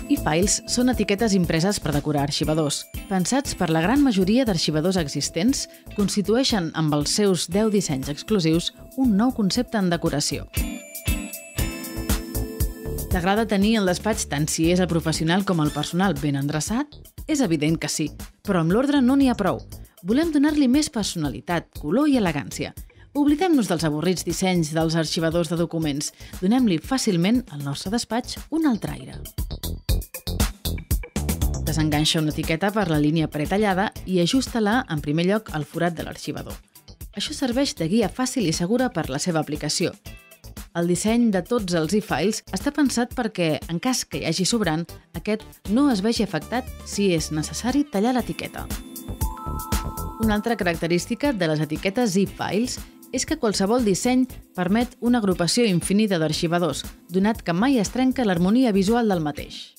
E-files són etiquetes impreses per decorar arxivadors. Pensats per la gran majoria d'arxivadors existents, constitueixen amb els seus 10 dissenys exclusius un nou concepte en decoració. T'agrada tenir el despatx tant si és el professional com el personal ben endreçat? És evident que sí, però amb l'ordre no n'hi ha prou. Volem donar-li més personalitat, color i elegància. Oblidem-nos dels avorrits dissenys dels arxivadors de documents. Donem-li fàcilment al nostre despatx un altre aire. Desenganxa una etiqueta per la línia pretallada i ajusta-la en primer lloc al forat de l'arxivador. Això serveix de guia fàcil i segura per la seva aplicació. El disseny de tots els e-files està pensat perquè, en cas que hi hagi sobrant, aquest no es vegi afectat si és necessari tallar l'etiqueta. Una altra característica de les etiquetes e-files és que qualsevol disseny permet una agrupació infinita d'arxivadors, donat que mai es trenca l'harmonia visual del mateix.